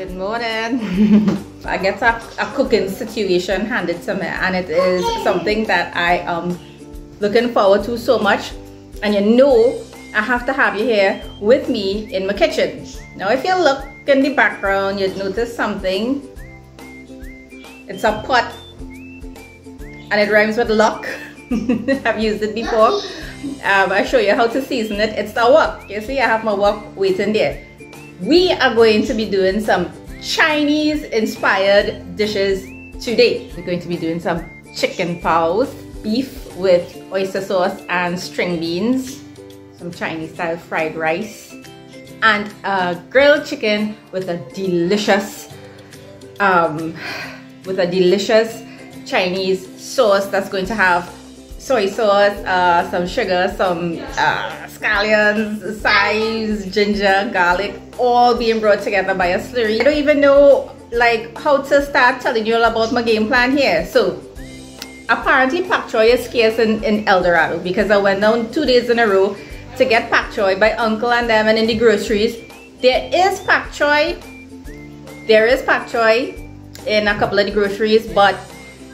Good morning. I get a cooking situation handed to me, and it is something that I am looking forward to so much. And you know, I have to have you here with me in my kitchen. Now, if you look in the background, you'd notice something. It's a pot, and it rhymes with luck. I've used it before. I'll show you how to season it. It's the wok. You see, I have my wok waiting there. We are going to be doing some Chinese inspired dishes today. We're going to be doing some chicken pows, beef with oyster sauce and string beans, some Chinese style fried rice, and grilled chicken with a delicious Chinese sauce that's going to have soy sauce, some sugar, some scallions, chives, ginger, garlic, all being brought together by a slurry. I don't even know like how to start telling you all about my game plan here. So apparently pak choy is scarce in El Dorado, because I went down 2 days in a row to get pak choy by uncle and them, and in the groceries there is pak choy in a couple of the groceries, but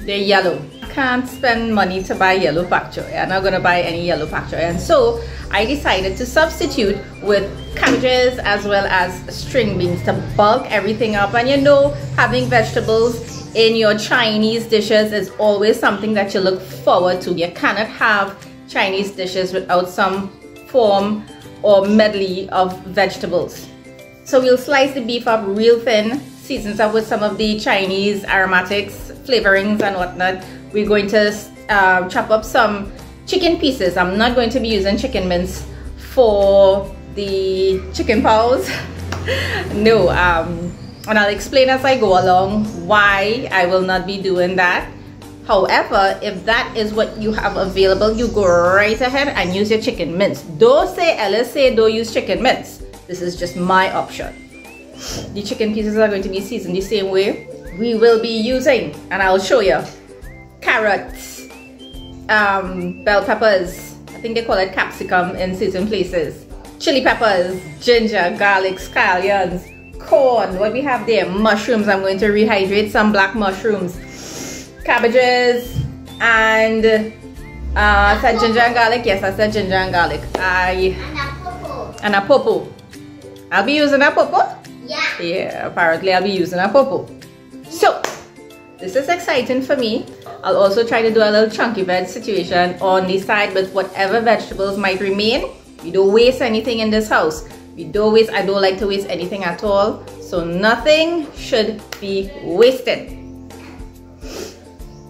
they're yellow. I can't spend money to buy yellow pak choy. I'm not gonna buy any yellow pak choy, and so I decided to substitute with cabbages as well as string beans to bulk everything up. And you know, having vegetables in your Chinese dishes is always something that you look forward to. You cannot have Chinese dishes without some form or medley of vegetables. So we'll slice the beef up real thin, season up with some of the Chinese aromatics, flavorings and whatnot. We're going to chop up some chicken pieces. I'm not going to be using chicken mince for the chicken pows. No, and I'll explain as I go along why I will not be doing that. However, if that is what you have available, you go right ahead and use your chicken mince. Don't say Ellis say don't use chicken mince. This is just my option. The chicken pieces are going to be seasoned the same way. We will be using, and I'll show you, carrots, bell peppers, I think they call it capsicum in certain places, chili peppers, ginger, garlic, scallions, corn, what we have there, mushrooms. I'm going to rehydrate some black mushrooms, cabbages, and I said ginger and garlic. Yes, I said ginger and garlic. And a popo. I'll be using a popo? Yeah. Yeah, apparently I'll be using a popo. So this is exciting for me. I'll also try to do a little chunky veg situation on the side with whatever vegetables might remain. We don't waste anything in this house. I don't like to waste anything at all. So nothing should be wasted.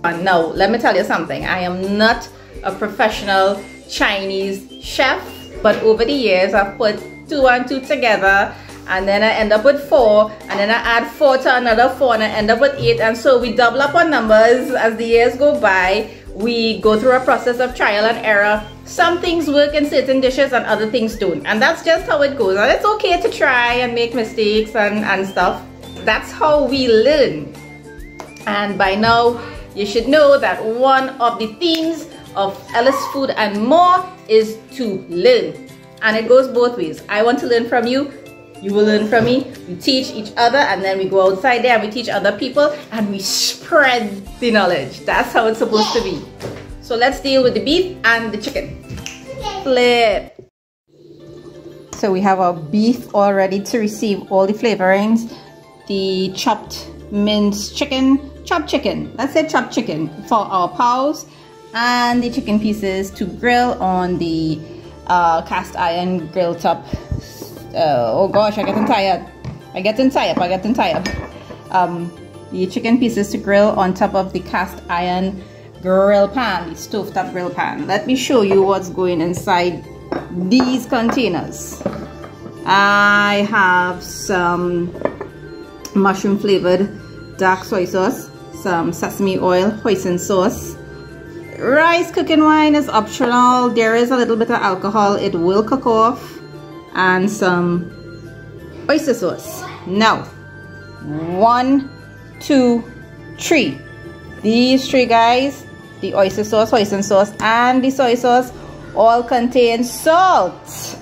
And now, let me tell you something. I am not a professional Chinese chef, but over the years I've put 2 and 2 together, and then I end up with 4, and then I add 4 to another 4, and I end up with 8, and so we double up on numbers as the years go by. We go through a process of trial and error. Some things work in certain dishes and other things don't, and that's just how it goes. And it's okay to try and make mistakes and stuff. That's how we learn. And by now you should know that one of the themes of Ellis Food and More is to learn, and it goes both ways. I want to learn from you, you will learn from me. We teach each other, and then we go outside there and we teach other people, and we spread the knowledge. That's how it's supposed to be. So let's deal with the beef and the chicken. Flip. So we have our beef all ready to receive all the flavorings. The chopped minced chicken, chopped chicken, let's say chopped chicken for our pows, and the chicken pieces to grill on the cast iron grill top. Oh gosh, I'm getting tired. The chicken pieces to grill on top of the cast iron grill pan, the stovetop grill pan. Let me show you what's going inside these containers. I have some mushroom flavored dark soy sauce, some sesame oil, hoisin sauce. Rice cooking wine is optional. There is a little bit of alcohol, it will cook off, and some oyster sauce. Now, 1, 2, 3. These 3 guys, the oyster sauce, hoisin sauce, and the soy sauce, all contain salt.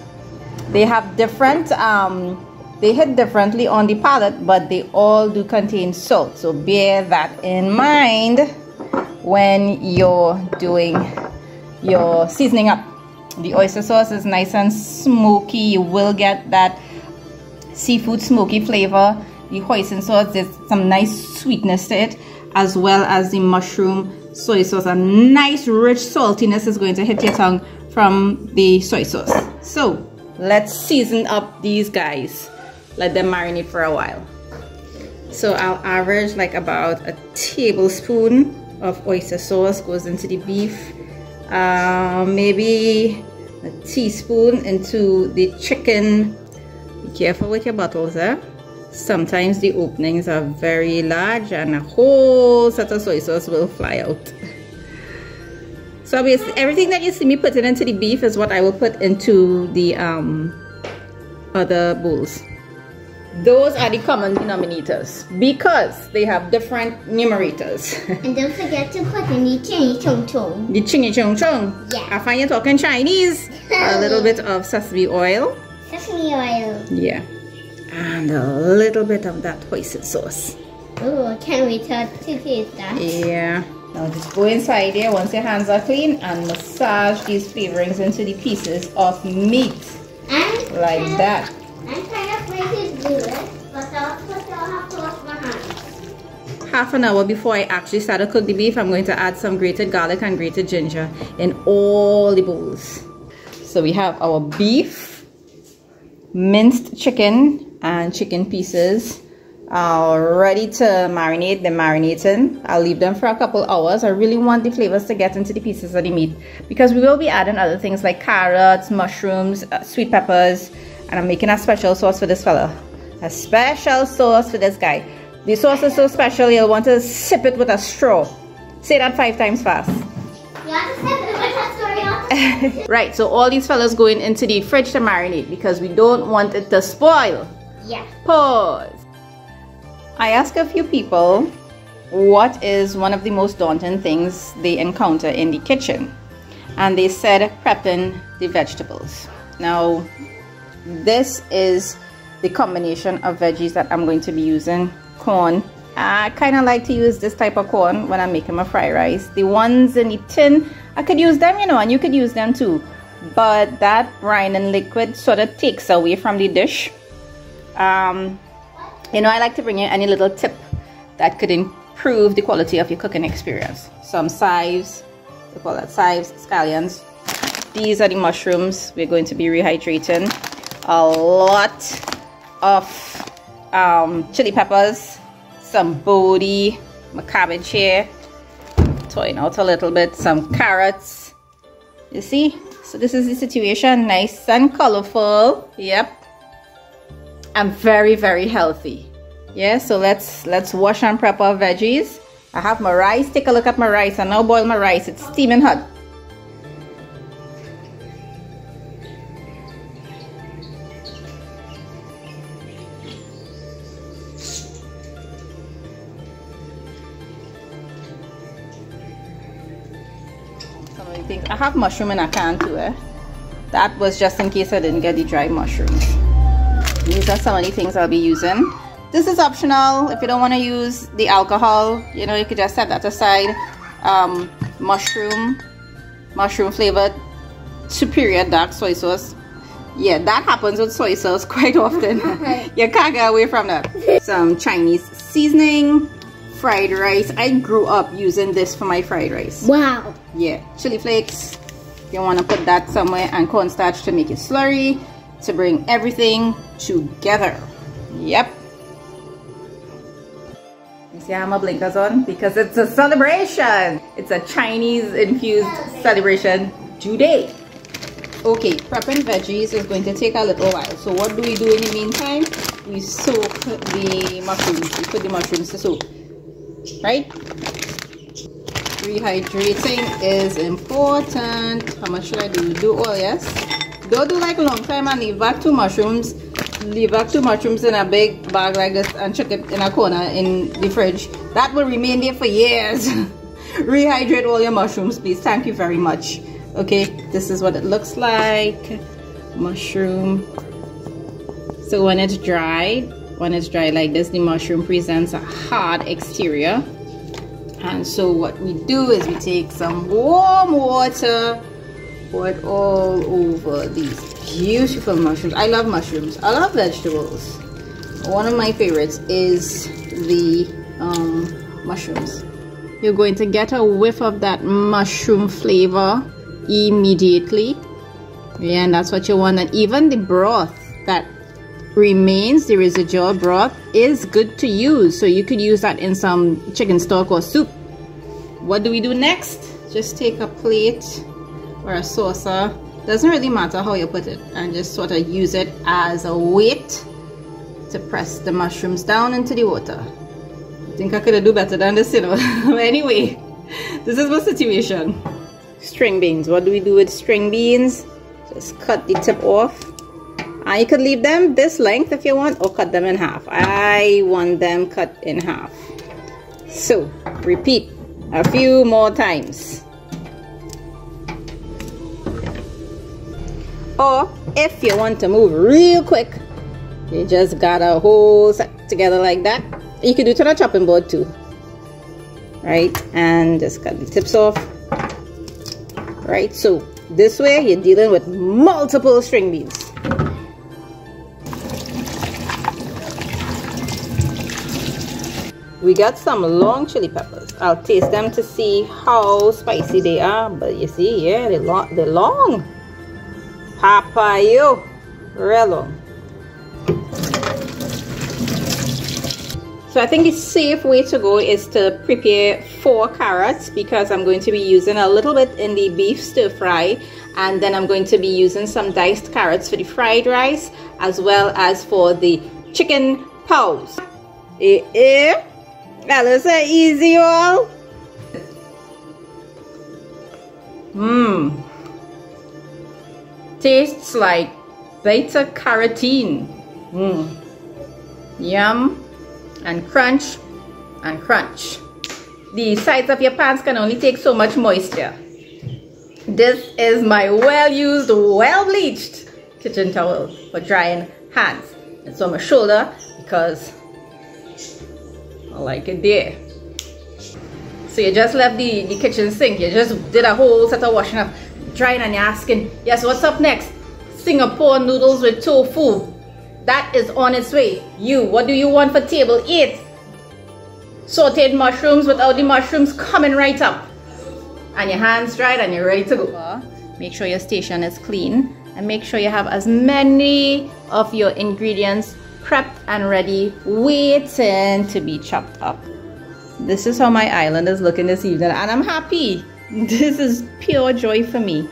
They have different They hit differently on the palate, but they all do contain salt. So bear that in mind when you're doing your seasoning up. The oyster sauce is nice and smoky. You will get that seafood smoky flavor. The hoisin sauce, there's some nice sweetness to it, as well as the mushroom soy sauce. A nice rich saltiness is going to hit your tongue from the soy sauce. So let's season up these guys. Let them marinate for a while. So I'll average like about a tablespoon of oyster sauce goes into the beef. Maybe a teaspoon into the chicken. Be careful with your bottles, eh? Sometimes the openings are very large and a whole set of soy sauce will fly out. So obviously everything that you see me putting into the beef is what I will put into the other bowls. Those are the common denominators because they have different numerators. And don't forget to put in the chingy chung chung. The chingy chung chung. Yeah. I find you're talking Chinese. A little bit of sesame oil. Sesame oil. Yeah. And a little bit of that hoisin sauce. Oh, I can't wait to taste that. Yeah. Now just go inside there once your hands are clean and massage these flavorings into the pieces of meat. Like that. I'm kind of ready to do it, but I'll have to wash my hands. Half an hour before I actually start to cook the beef, I'm going to add some grated garlic and grated ginger in all the bowls. So we have our beef, minced chicken, and chicken pieces ready to marinate. They're marinating. I'll leave them for a couple hours. I really want the flavors to get into the pieces of the meat because we will be adding other things like carrots, mushrooms, sweet peppers, and I'm making a special sauce for this fella. A special sauce for this guy. The sauce is so special you'll want to sip it with a straw. Say that 5 times fast. You have to sip it with a straw. Right, so all these fellas going into the fridge to marinate because we don't want it to spoil. Yeah. Pause. I asked a few people what is one of the most daunting things they encounter in the kitchen, and they said prepping the vegetables. Now this is the combination of veggies that I'm going to be using. Corn. I kind of like to use this type of corn when I'm making my fried rice. The ones in the tin, I could use them, you know, and you could use them too, but that brine and liquid sort of takes away from the dish. You know, I like to bring you any little tip that could improve the quality of your cooking experience. Some chives, we call that chives, scallions. These are the mushrooms we're going to be rehydrating. A lot of chili peppers, some bodi, my cabbage here, toying out a little bit, some carrots. You see? So this is the situation, nice and colorful. Yep. And very, very healthy. Yeah, so let's wash and prep our veggies. I have my rice. Take a look at my rice. I now boil my rice. It's steaming hot. Some of the things. I have mushroom in a can too. That was just in case I didn't get the dried mushrooms. These are some of the things I'll be using. This is optional. If you don't want to use the alcohol, you know, you could just set that aside. Mushroom flavored superior dark soy sauce. Yeah, that happens with soy sauce quite often. You can't get away from that. Some Chinese seasoning, fried rice. I grew up using this for my fried rice. Wow. Yeah, chili flakes. You want to put that somewhere, and cornstarch to make it slurry, to bring everything together. Yep. You see I have my blinkers on because it's a celebration. It's a Chinese infused celebration today. Okay, prepping veggies is going to take a little while. So what do we do in the meantime? We soak the mushrooms. We put the mushrooms to soak. Right? Rehydrating is important. How much should I do? Do all, yes? Don't do like a long time and leave back 2 mushrooms. Leave back 2 mushrooms in a big bag like this and chuck it in a corner in the fridge. That will remain there for years. Rehydrate all your mushrooms, please. Thank you very much. Okay, this is what it looks like. Mushroom So when it's dried like this, the mushroom presents a hard exterior. And so what we do is we take some warm water, pour it all over these beautiful mushrooms. I love mushrooms. I love vegetables. One of my favorites is the mushrooms. You're going to get a whiff of that mushroom flavor immediately. Yeah, and that's what you want. And even the broth that remains, the residual broth, is good to use. So you could use that in some chicken stock or soup. What do we do next? Just take a plate or a saucer, doesn't really matter how you put it, and just sort of use it as a weight to press the mushrooms down into the water. I think I could do better than this, you know. But anyway, this is my situation. String beans. What do we do with string beans? Just cut the tip off. And you could leave them this length if you want, or cut them in half. I want them cut in half. So repeat a few more times. Or if you want to move real quick, you just gotta hold set together like that. You can do it on a chopping board too, right? And just cut the tips off, right? So this way you're dealing with multiple string beans. We got some long chili peppers. I'll taste them to see how spicy they are, but you see, yeah, they're long. Papayo, real long. So I think the safe way to go is to prepare 4 carrots, because I'm going to be using a little bit in the beef stir fry, and then I'm going to be using some diced carrots for the fried rice, as well as for the chicken pows. That looks so easy, all. Tastes like beta carotene. Yum. And crunch and crunch. The sides of your pans can only take so much moisture. This is my well-used, well-bleached kitchen towel for drying hands. It's on my shoulder because I like it there. So you just left the kitchen sink. You just did a whole set of washing up, drying, and you're asking, yes, what's up next? Singapore noodles with tofu. That is on its way. What do you want for table 8? Sauteed mushrooms without the mushrooms coming right up. And your hands dried and you're ready to go. Make sure your station is clean, and make sure you have as many of your ingredients prepped and ready, waiting to be chopped up. This is how my island is looking this evening, and I'm happy. This is pure joy for me.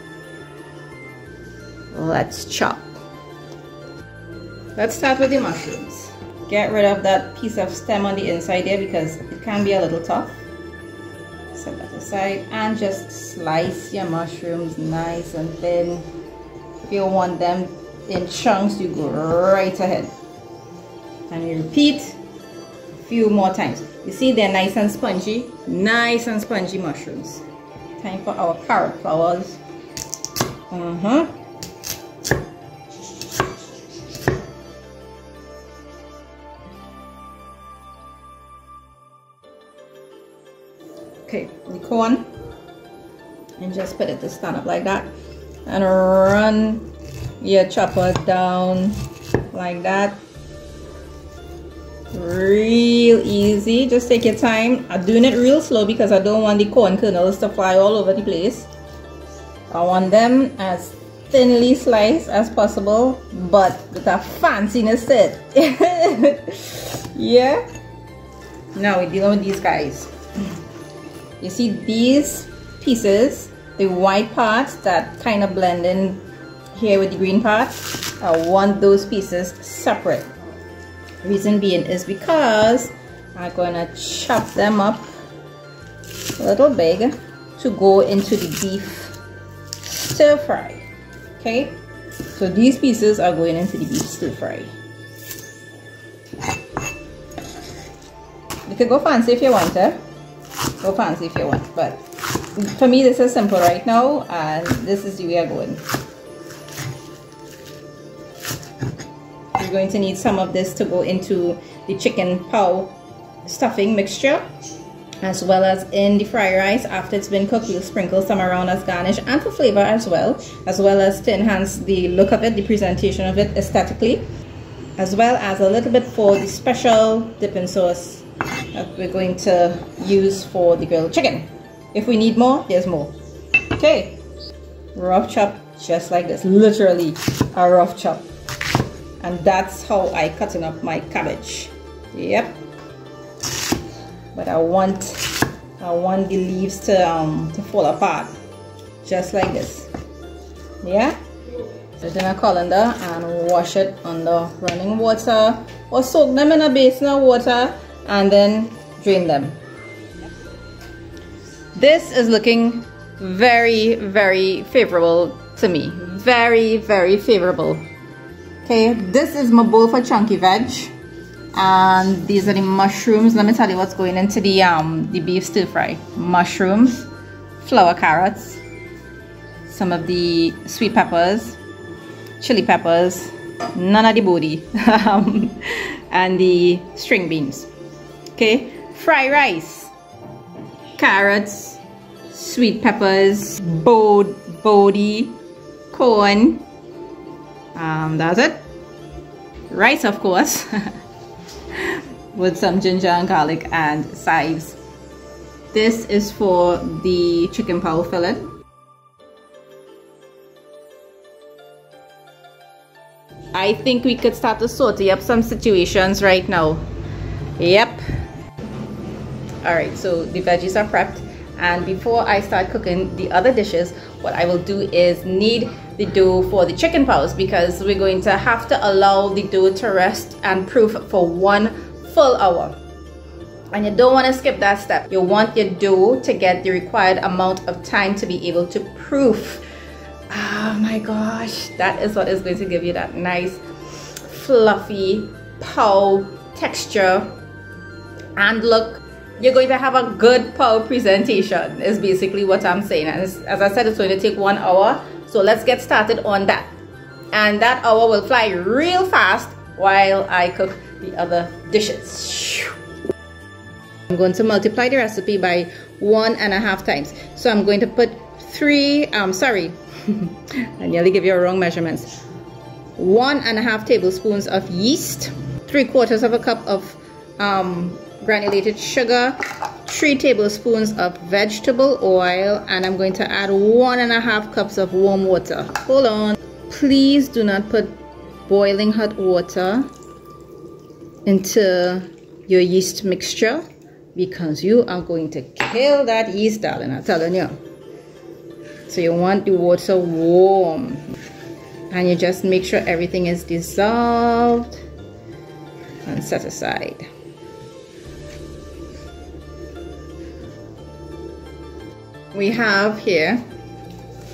Let's chop. Let's start with the mushrooms. Get rid of that piece of stem on the inside there because it can be a little tough. Set that aside and just slice your mushrooms nice and thin. If you want them in chunks, you go right ahead. And you repeat a few more times. You see, they're nice and spongy mushrooms. Time for our carrot flowers. Okay, the corn, and just put it to stand up like that, and run your chopper down like that. Real easy. Just take your time. I'm doing it real slow because I don't want the corn kernels to fly all over the place. I want them as thinly sliced as possible, but with a fanciness to it. Yeah. Now we're dealing with these guys. You see these pieces, the white parts that kind of blend in here with the green parts, I want those pieces separate. Reason being is because I'm going to chop them up a little big to go into the beef stir fry. Okay, so these pieces are going into the beef stir fry. You could go fancy if you want to. Go fancy if you want, but for me this is simple right now, and this is the way I'm going. We're going to need some of this to go into the chicken pow stuffing mixture, as well as in the fried rice. After it's been cooked, we'll sprinkle some around as garnish and for flavor as well as to enhance the look of it, the presentation of it aesthetically, as well as a little bit for the special dipping sauce that we're going to use for the grilled chicken. If we need more, there's more. Okay, rough chop just like this, literally a rough chop. And that's how I cutting up my cabbage. Yep. But I want the leaves to fall apart, just like this. Yeah. Put it in a colander and wash it under running water, or soak them in a basin of water and then drain them. This is looking very, very favorable to me. Very, very favorable. Okay, this is my bowl for chunky veg. And these are the mushrooms. Let me tell you what's going into the beef stir fry. Mushrooms, flower carrots, some of the sweet peppers, chili peppers, none of the body, and the string beans. Okay, fried rice, carrots, sweet peppers, body, corn. That's it. Rice, of course. With some ginger and garlic and chives. This is for the chicken pow fillet. I think we could start to saute up some situations right now. Yep. Alright, so the veggies are prepped, and before I start cooking the other dishes, what I will do is knead the dough for the chicken pows, because we're going to have to allow the dough to rest and proof for 1 full hour. And you don't want to skip that step. You want your dough to get the required amount of time to be able to proof. Oh my gosh, that is what is going to give you that nice fluffy pow texture and look. You're going to have a good pow presentation is basically what I'm saying. And as I said, it's going to take 1 hour, so let's get started on that. And that hour will fly real fast while I cook the other dishes. I'm going to multiply the recipe by 1.5 times. So I'm going to put I nearly give you wrong measurements. 1.5 tablespoons of yeast, 3/4 cup of granulated sugar, 3 tablespoons of vegetable oil, and I'm going to add 1.5 cups of warm water. Hold on. Please do not put boiling hot water into your yeast mixture, because you are going to kill that yeast, darling, I'm telling you. So you want the water warm, and you just make sure everything is dissolved and set aside. We have here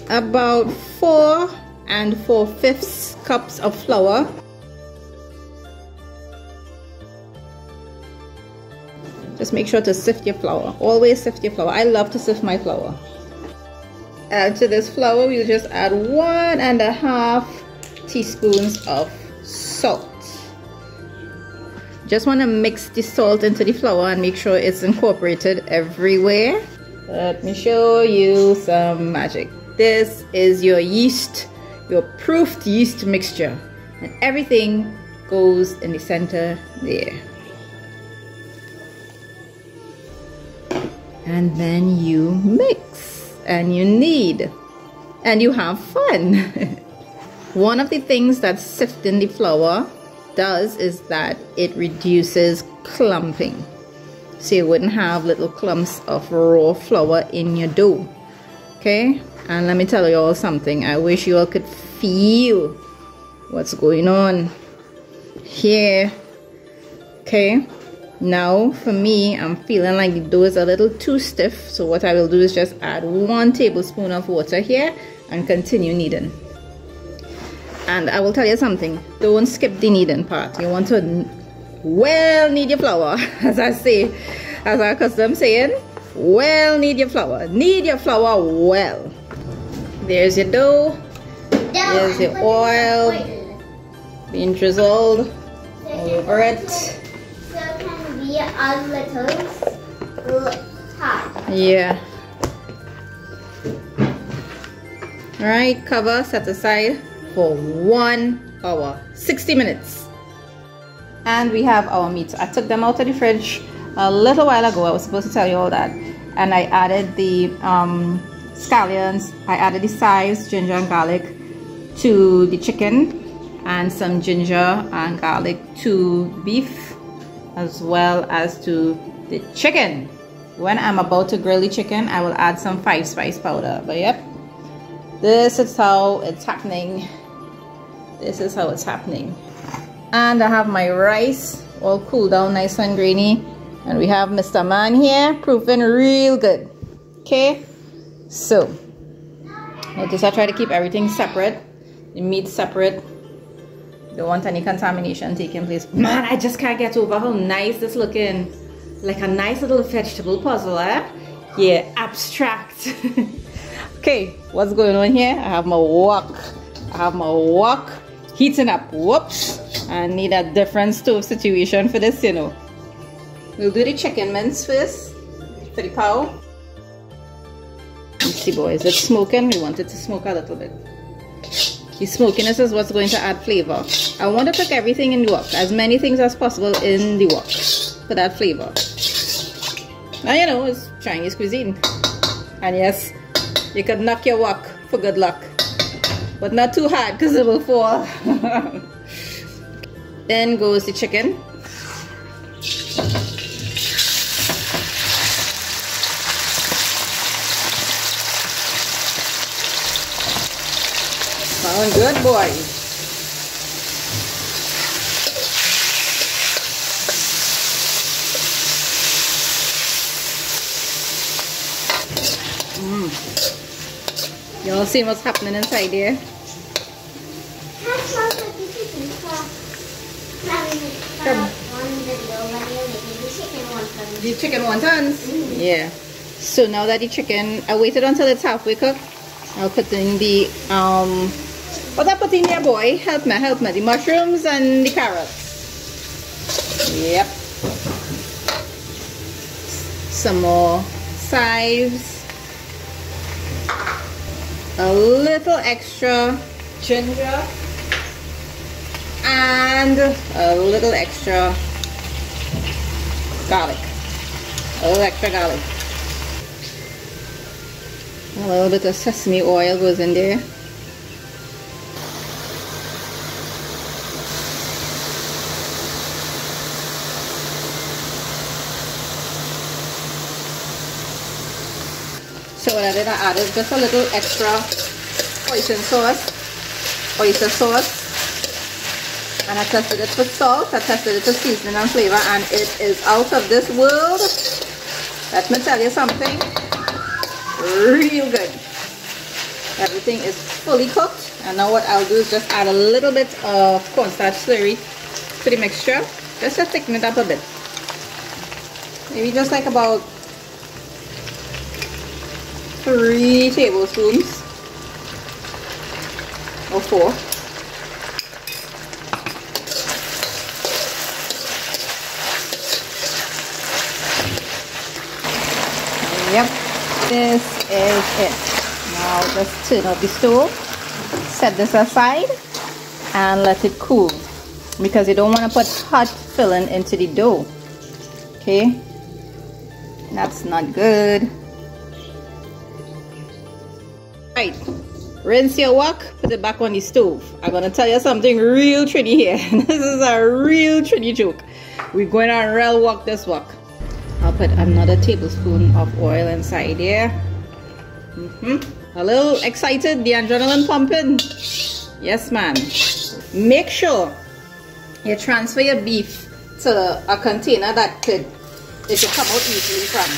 about 4 4/5 cups of flour. Just make sure to sift your flour. Always sift your flour. I love to sift my flour. Add to this flour, we'll just add 1.5 teaspoons of salt. Just want to mix the salt into the flour and make sure it's incorporated everywhere. Let me show you some magic. This is your yeast, your proofed yeast mixture, and everything goes in the center there. And then you mix and you knead and you have fun. One of the things that sifting the flour does is that it reduces clumping, so you wouldn't have little clumps of raw flour in your dough. Okay, and let me tell you all something. I wish you all could feel what's going on here. Okay, now for me, I'm feeling like the dough is a little too stiff, so what I will do is just add 1 tablespoon of water here and continue kneading. And I will tell you something, don't skip the kneading part. You want to well knead your flour, as I say, as I custom saying, well knead your flour. Knead your flour well. There's your dough, there's your oil. being drizzled all over it. So it can be a little hard. Yeah. Alright, cover, set aside for 1 hour, 60 minutes. And we have our meat. I took them out of the fridge a little while ago. I was supposed to tell you all that. And I added the scallions, I added the chives, ginger and garlic to the chicken, and some ginger and garlic to beef as well as to the chicken. When I'm about to grill the chicken, I will add some 5-spice powder. But yep, this is how it's happening. This is how it's happening. And I have my rice all cooled down nice and grainy, and we have Mr. Man here proofing real good. Okay, so notice I try to keep everything separate, the meat separate. Don't want any contamination taking place. Man, I just can't get over how nice this looking. Like a nice little vegetable puzzle, eh? Yeah, abstract. Okay, what's going on here? I have my wok. Heating up. Whoops. I need a different stove situation for this, you know. We'll do the chicken mince first for the pow. Let's see, boys, it's smoking. We want it to smoke a little bit. The smokiness is what's going to add flavor. I want to cook everything in the wok, as many things as possible in the wok for that flavor. Now, you know, it's Chinese cuisine. And yes, you could knock your wok for good luck, but not too hard because it will fall. Then goes the chicken. Sound good, boys. Y'all see what's happening inside here? The chicken wontons? Yeah. So now that the chicken, I waited until it's halfway cooked. I'll put in the, what I put in there, boy? Help me, the mushrooms and the carrots. Yep. Some more chives. A little extra ginger. And a little extra garlic. A little extra garlic. A little bit of sesame oil goes in there. So what I did, I added just a little extra oyster sauce. And I tested it for salt, I tested it for seasoning and flavor, and it is out of this world. Let me tell you something. Real good. Everything is fully cooked, and now what I'll do is just add a little bit of cornstarch slurry to the mixture, just to thicken it up a bit. Maybe just like about 3 tablespoons or 4. Yep, this is it. Now just turn off the stove, set this aside, and let it cool, because you don't want to put hot filling into the dough. Okay, that's not good. Right, rinse your wok, put it back on the stove. I'm gonna tell you something real trinny here. This is a real trinny joke. We're going to real wok this wok. I'll put another tablespoon of oil inside here. A little excited, the adrenaline pumping. Yes, ma'am. Make sure you transfer your beef to a container that it should come out easily from.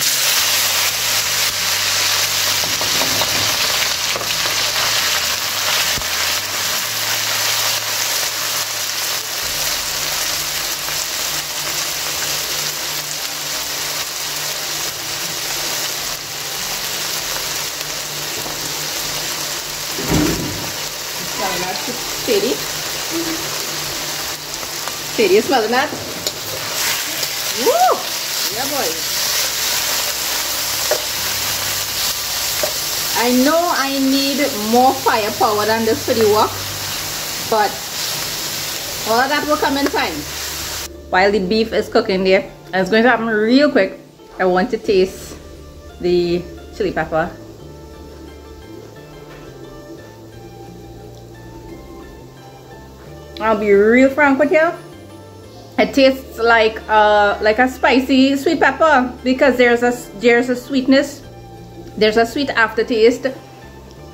Steady. Sadie, you smelling that? Woo! Yeah, boy. I know I need more firepower than this for the wok, but all of that will come in time. While the beef is cooking there, and it's going to happen real quick, I want to taste the chili pepper. I'll be real frank with you. It tastes like a spicy sweet pepper because there's a sweetness, there's a sweet aftertaste to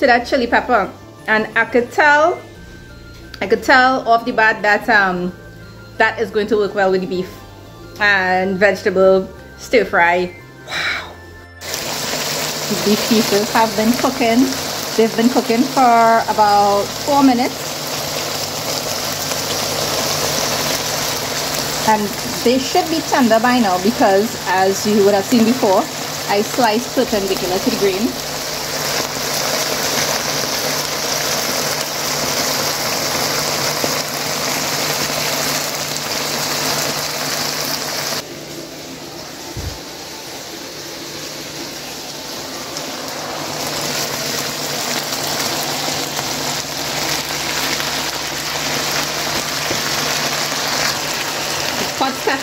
that chili pepper, and I could tell off the bat that that is going to work well with the beef and vegetable stir fry. Wow! The beef pieces have been cooking. They've been cooking for about 4 minutes. And they should be tender by now because, as you would have seen before, I sliced perpendicular to the grain.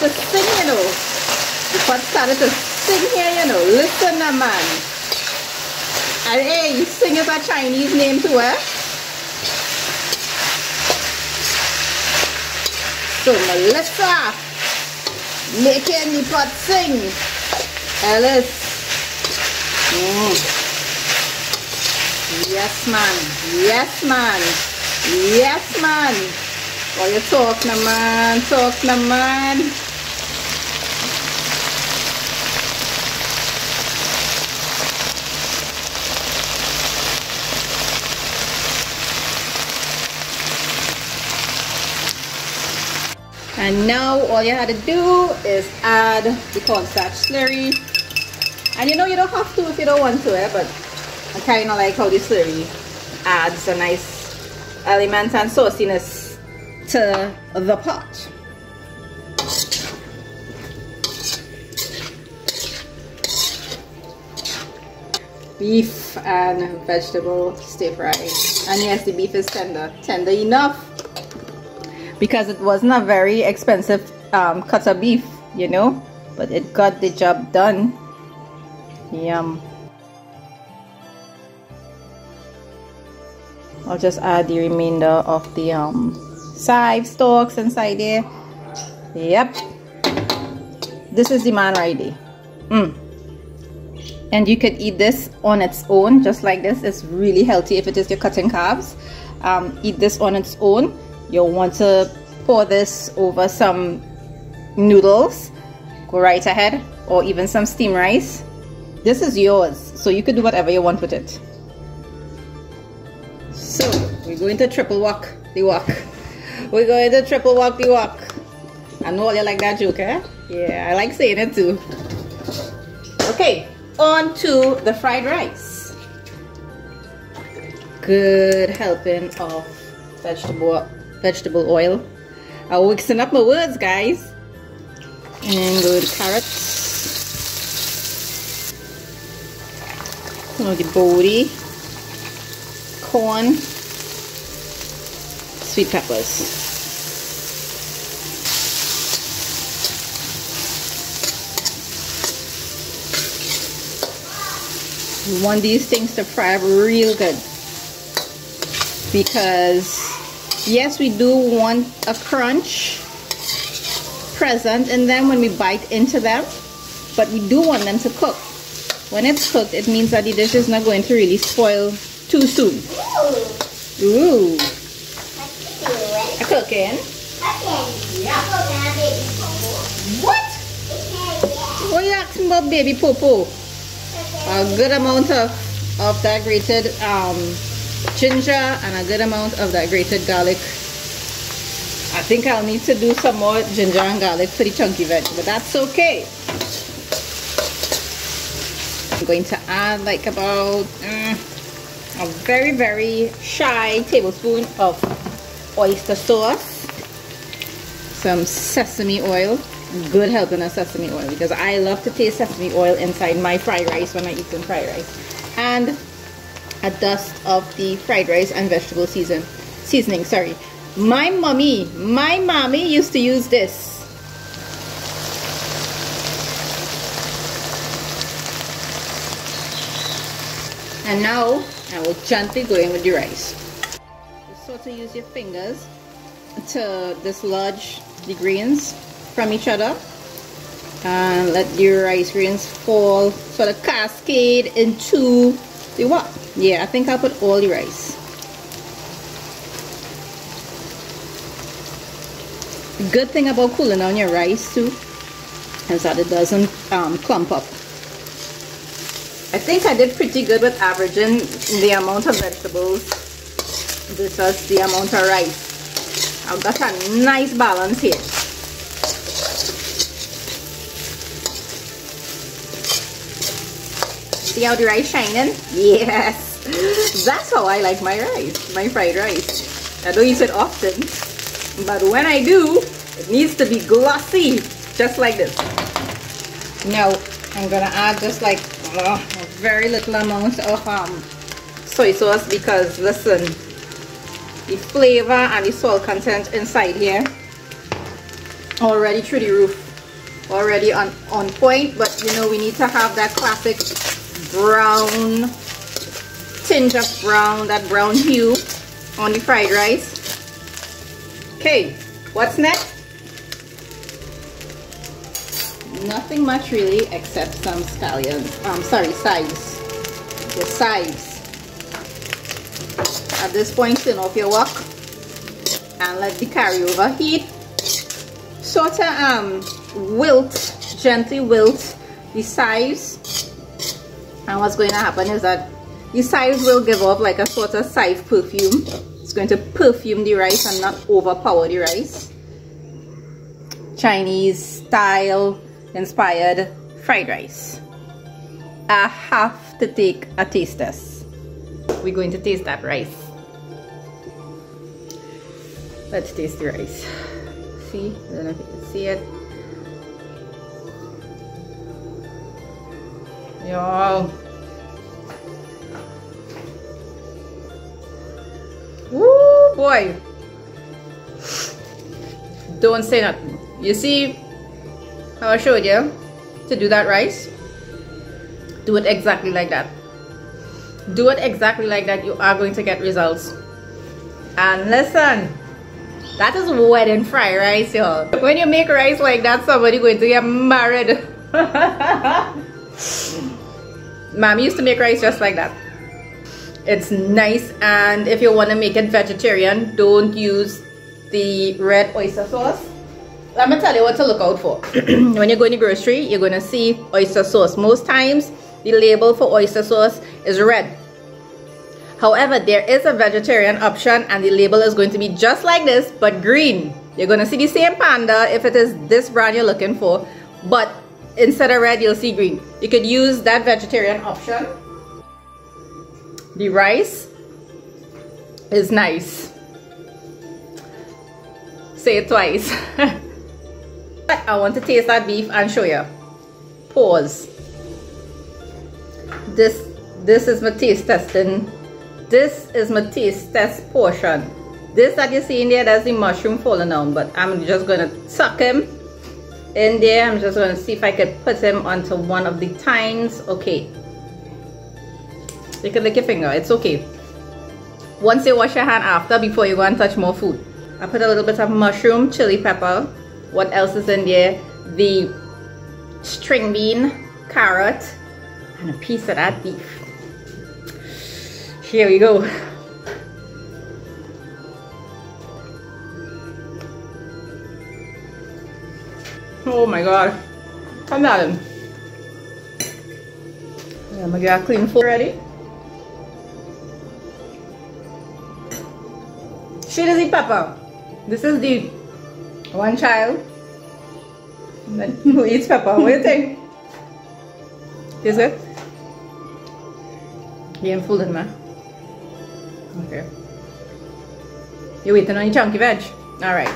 To sing, you know. The pot started to sing here, you know. Listen, man. And hey, you sing is a Chinese name too, eh? So Melissa making the pot sing. Alice. Yes, man. Yes, man. Yes, man. Oh, you talk na man. Talk na man. And now all you had to do is add the cornstarch slurry. And you know you don't have to if you don't want to, but I kind of like how the slurry adds a nice element and sauciness to the pot. Beef and vegetable stir fry. And yes, the beef is tender enough, because it wasn't a very expensive cut of beef, you know, but it got the job done. Yum. I'll just add the remainder of the chive stalks inside there. Yep, this is the man right there. And you could eat this on its own, just like this. It's really healthy if it is your cutting carbs. Eat this on its own. You'll want to pour this over some noodles, go right ahead, or even some steamed rice. This is yours, so you could do whatever you want with it. So we're going to triple wok the wok. We're going to triple wok the wok. I know you like that joke, eh? Yeah, I like saying it too. Okay, on to the fried rice. Good helping of vegetable oil. I'm mixing up my words, guys. And good carrots. The body, corn, sweet peppers. You want these things to fry up real good, because yes, we do want a crunch present in them when we bite into them, but we do want them to cook. When it's cooked, it means that the dish is not going to really spoil too soon. Ooh. A cooking? Yeah. What? What are you asking about, baby popo? A good amount of that grated ginger and a good amount of that grated garlic. I think I'll need to do some more ginger and garlic for the chunky veg, but that's okay. I'm going to add like about a very, very shy tablespoon of oyster sauce. some sesame oil. Good helping of sesame oil, because I love to taste sesame oil inside my fried rice when I eat some fried rice. And a dust of the fried rice and vegetable seasoning. Sorry. My mommy used to use this. And now I will gently go in with the rice. Just sort of use your fingers to dislodge the grains from each other, and let the rice grains fall, sort of cascade into the what? Yeah, I think I'll put all the rice. The good thing about cooling down your rice too is that it doesn't clump up. I think I did pretty good with averaging the amount of vegetables versus the amount of rice. I've got a nice balance here. See how the rice shining? Yes! That's how I like my rice, my fried rice. I don't eat it often, but when I do, it needs to be glossy, just like this. Now, I'm gonna add just like a very little amount of soy sauce, because listen, the flavor and the salt content inside here already through the roof, already on point. But you know, we need to have that classic brown tinge of brown, that brown hue on the fried rice. Okay, what's next? Nothing much really, except some scallions. Sides. The sides. At this point, turn off your wok and let the carryover heat sort of wilt, gently wilt the sides. And what's going to happen is that the sides will give off like a sort of side perfume. It's going to perfume the rice and not overpower the rice. Chinese style inspired fried rice. I have to take a taste test. We're going to taste that rice. Let's taste the rice. See? I don't know if you can see it. Yo. Woo boy. Don't say nothing. You see how I showed you to do that rice? Do it exactly like that. Do it exactly like that. You are going to get results. And listen, that is wedding fried rice, y'all. When you make rice like that, somebody going to get married. Mommy used to make rice just like that. It's nice. And if you want to make it vegetarian, don't use the red oyster sauce. Let me tell you what to look out for. When you go in the grocery, you're going to see oyster sauce. Most times, the label for oyster sauce is red. However, there is a vegetarian option, and the label is going to be just like this, but green. You're going to see the same panda if it is this brand you're looking for, but instead of red, you'll see green. You could use that vegetarian option. The rice is nice. Say it twice. I want to taste that beef and show you. Pause. This is my taste testing. This is my taste test portion. This that you see in there, that's the mushroom falling down, but I'm just gonna tuck him in there. I'm just gonna see if I could put him onto one of the tines. Okay. You can lick your finger, it's okay. Once you wash your hand after, before you go and touch more food. I put a little bit of mushroom, chili pepper. What else is in there? The string bean, carrot, and a piece of that beef. Here we go. Oh my god. Come down. Yeah, I'm gonna get a clean food ready. She does eat pepper. This is the one child who eats pepper. What do you think? Is it? You ain't fooling me. Okay. You waiting on your chunky veg? Alright.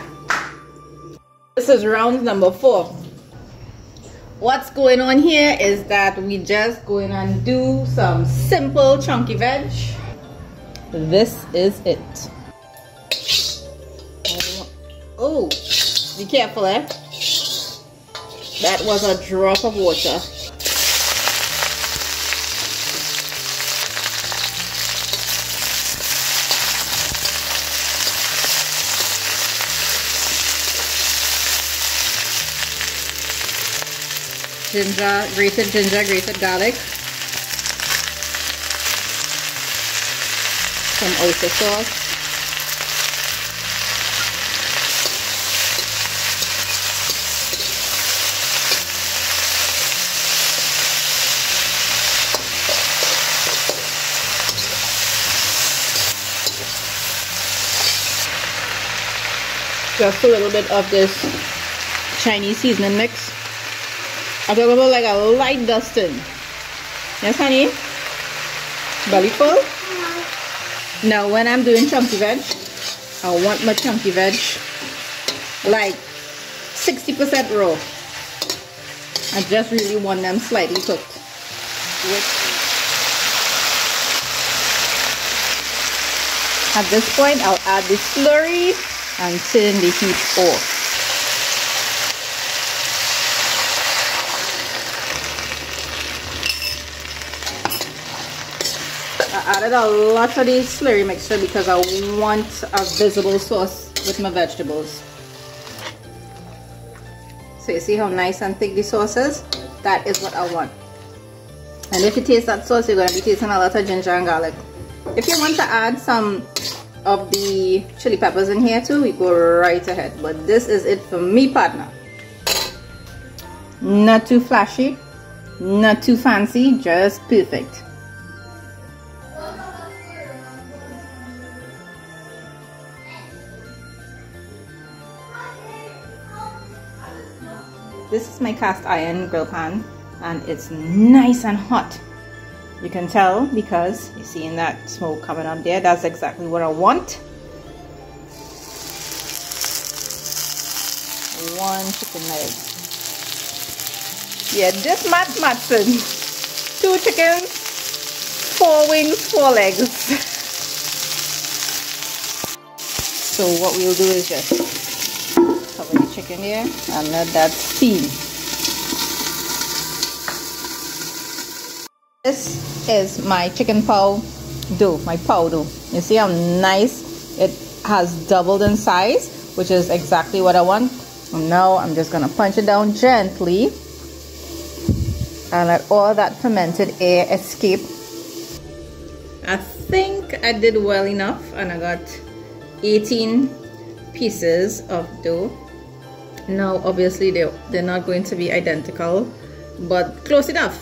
This is round number 4. What's going on here is that we just going and do some simple chunky veg. This is it. Oh, be careful, eh? That was a drop of water. Ginger, grated garlic. Some oyster sauce. Just a little bit of this Chinese seasoning mix. I'm talking about like a light dusting. Yes, honey? Belly full? Now, when I'm doing chunky veg, I want my chunky veg like 60% raw. I just really want them slightly cooked. At this point, I'll add the slurry and turn the heat off. I added a lot of the slurry mixture because I want a visible sauce with my vegetables. So you see how nice and thick the sauce is? That is what I want. And if you taste that sauce, you're going to be tasting a lot of ginger and garlic. If you want to add some of the chili peppers in here too, we go right ahead. But this is it for me, partner. Not too flashy, not too fancy, just perfect. This is my cast iron grill pan and it's nice and hot. You can tell because you're seeing that smoke coming up there. That's exactly what I want. One chicken leg. Yeah, this Matson. 2 chickens, 4 wings, 4 legs. So what we'll do is just cover the chicken here and let that steam. This is my chicken pow dough, my pow dough. You see how nice it has doubled in size, which is exactly what I want. And now I'm just gonna punch it down gently and let all that fermented air escape. I think I did well enough and I got 18 pieces of dough. Now obviously they're not going to be identical, but close enough.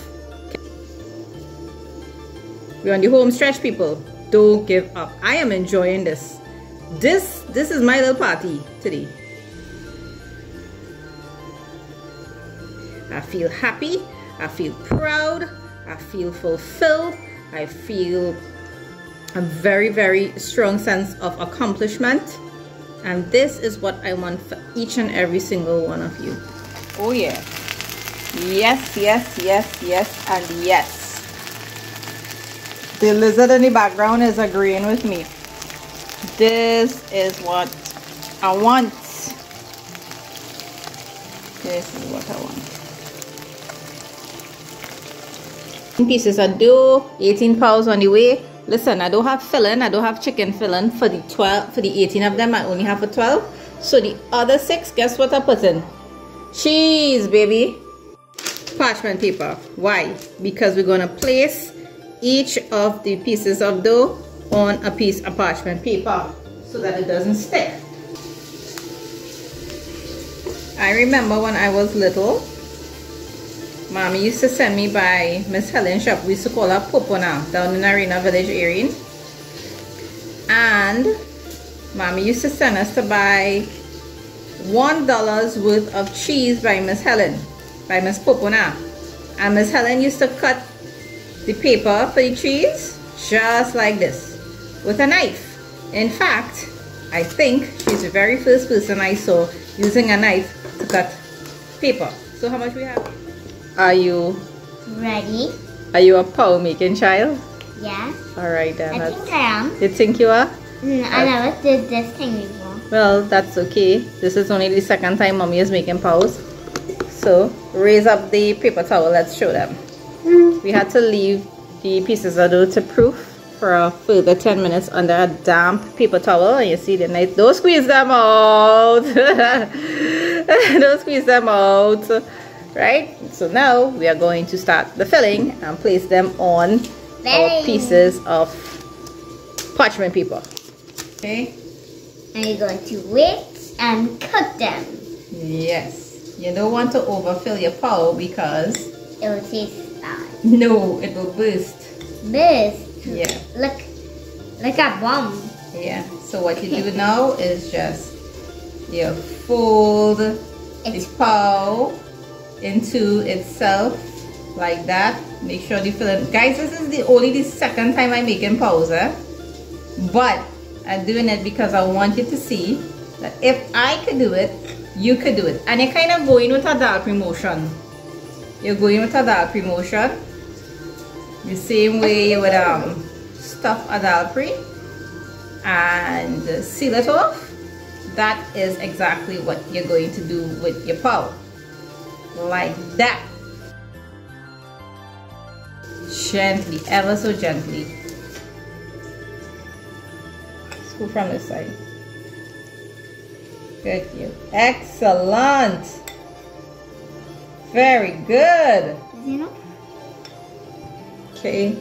We're on the home stretch, people. Don't give up. I am enjoying this. This is my little party today. I feel happy. I feel proud. I feel fulfilled. I feel a very, very strong sense of accomplishment. And this is what I want for each and every single one of you. Oh yeah. Yes, yes, yes, yes, and yes. The lizard in the background is agreeing with me. This is what I want. This is what I want. Pieces of dough, 18 pounds on the way. Listen, I don't have filling. I don't have chicken filling for the 12, for the 18 of them. I only have for 12. So the other 6, guess what I put in? Cheese, baby. Parchment paper. Why? Because we're gonna place each of the pieces of dough on a piece of parchment paper so that it doesn't stick. I remember when I was little, Mommy used to send me by Miss Helen's shop. We used to call her Popona down in Arena Village area. And Mommy used to send us to buy $1 worth of cheese by Miss Helen, by Miss Popona. And Miss Helen used to cut the paper for the cheese just like this with a knife. In fact, I think she's the very first person I saw using a knife to cut paper. So how much we have? Are you Ready? Are you a pow making child? Yes. Alright then. I think I am. You think you are? I never did this thing before. Well, that's okay. This is only the second time mommy is making pows. So raise up the paper towel. Let's show them. We had to leave the pieces of dough to proof for a further 10 minutes under a damp paper towel. And you see the nice. Don't squeeze them out. Don't squeeze them out. Right? So now we are going to start the filling and place them on our pieces of parchment paper. Okay? And you're going to wait and cut them. Yes. You don't want to overfill your pow because it will taste bad. No, it will burst. Burst? Yeah. Like a bomb. Yeah. So what you do now is just you fold the pow into itself like that. Make sure the filling. Guys, this is only the second time I'm making pows, but I'm doing it because I want you to see that if I could do it, you could do it. And you're kind of going with a dark motion. You're going with a dark motion. The same way you would stuff a dalpri and seal it off. That is exactly what you're going to do with your pow. Like that. Gently, ever so gently. Scoop from this side. Good, you. Excellent. Very good. Okay.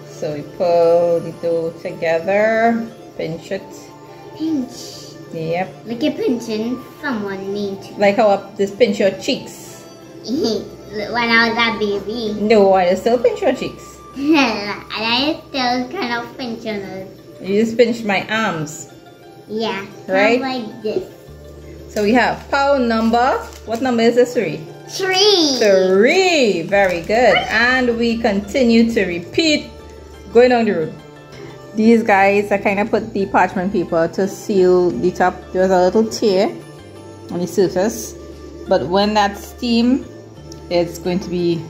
So we pull the dough together. Pinch it. Pinch. Yep. Like you're pinching someone mean to. Like how this pinch your cheeks. When I was a baby. No, I still pinch your cheeks. And I still kind of pinch on it. You just pinched my arms. Yeah. Right? Like this. So we have pow number. What number is this? 3? 3. 3. Very good. And we continue to repeat going down the road. These guys, I kind of put the parchment paper to seal the top. There's a little tear on the surface. But when that steam, it's going to be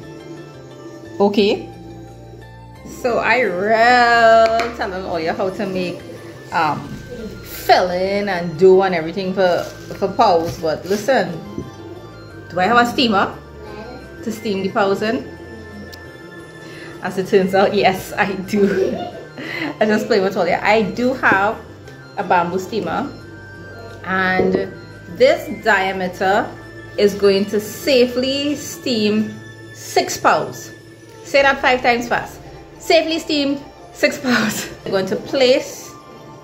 okay. So I will tell them all you how to make filling and dough and everything for pows. But listen, do I have a steamer to steam the pows in? As it turns out, yes, I do. I just play with all you. I do have a bamboo steamer, and this diameter is going to safely steam 6 pows. Say that 5 times fast. Safely steam 6 pows. I'm going to place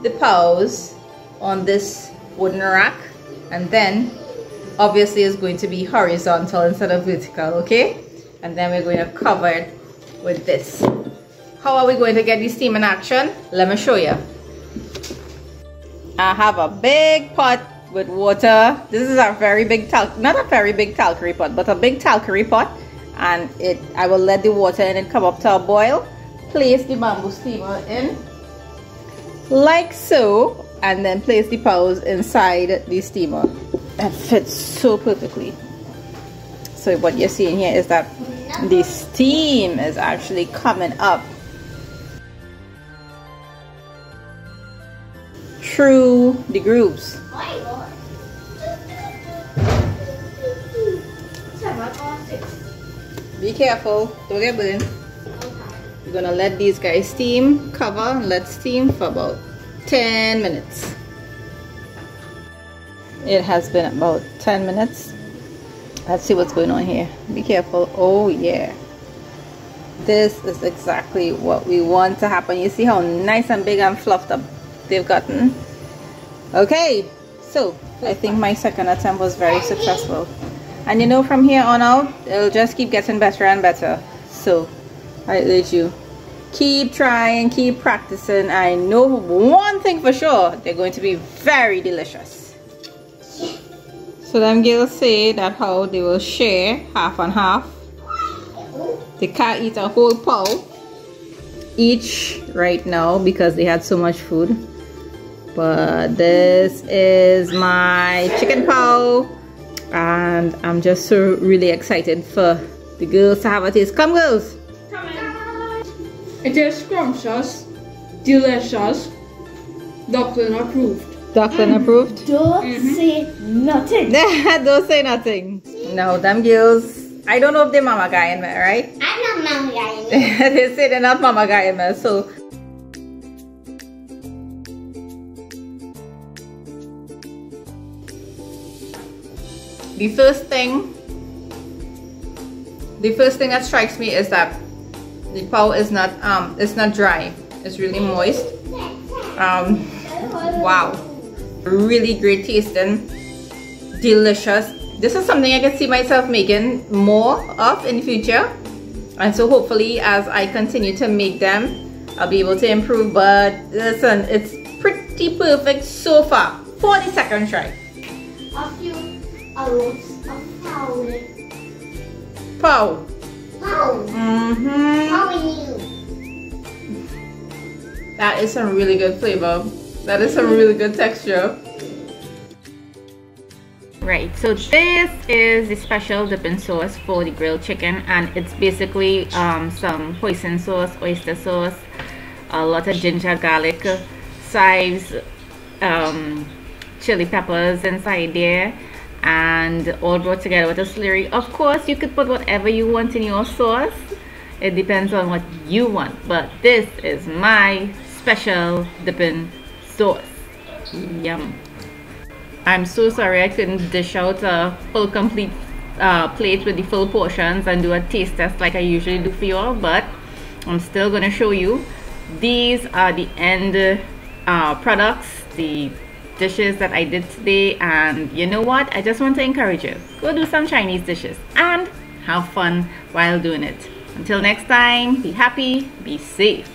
the pows on this wooden rack, and then obviously it's going to be horizontal instead of vertical, okay? And then we're going to cover it with this. How are we going to get the steam in action? Let me show you. I have a big pot with water. This is a very big not a very big talcary pot, but a big talcary pot, and I will let the water in it come up to a boil. Place the bamboo steamer in like so, and then place the pows inside the steamer. That fits so perfectly. So what you're seeing here is that the steam is actually coming up through the grooves. Be careful, don't get burned. We're gonna let these guys steam, cover, and let steam for about 10 minutes. It has been about 10 minutes. Let's see what's going on here. Be careful. Oh yeah. This is exactly what we want to happen. You see how nice and big and fluffed up they've gotten. Okay, so I think my second attempt was very successful. And you know, from here on out, it'll just keep getting better and better. So I urge you, keep trying, keep practicing. I know one thing for sure, they're going to be very delicious. So them girls say that how they will share half and half. They can't eat a whole pow each right now because they had so much food. But this is my chicken pow, and I'm just so really excited for the girls to have a taste. Come girls! It is scrumptious, delicious, duckling approved. Duckling approved? Don't say nothing. Don't say nothing. No, them girls, I don't know if they're mama guy in there, right? I'm not mama guy. They say they're not mama guy in there, so. The first thing that strikes me is that the pow is not it's not dry. It's really moist. Wow, really great tasting, delicious. This is something I can see myself making more of in the future, and so hopefully as I continue to make them, I'll be able to improve. But listen, it's pretty perfect so far for the second try. A few ounces of powder. Pow. Pow. How are you? That is some really good flavor. That is some really good texture. Right, so this is the special dipping sauce for the grilled chicken, and it's basically some hoisin sauce, oyster sauce, a lot of ginger, garlic, chives, chili peppers inside there, and all brought together with a slurry. Of course, you could put whatever you want in your sauce. It depends on what you want, but this is my special dipping sauce. Yum. I'm so sorry I couldn't dish out a full complete plate with the full portions and do a taste test like I usually do for you all, but I'm still going to show you. These are the end products, the dishes that I did today, and you know what, I just want to encourage you, go do some Chinese dishes and have fun while doing it. Until next time, be happy, be safe.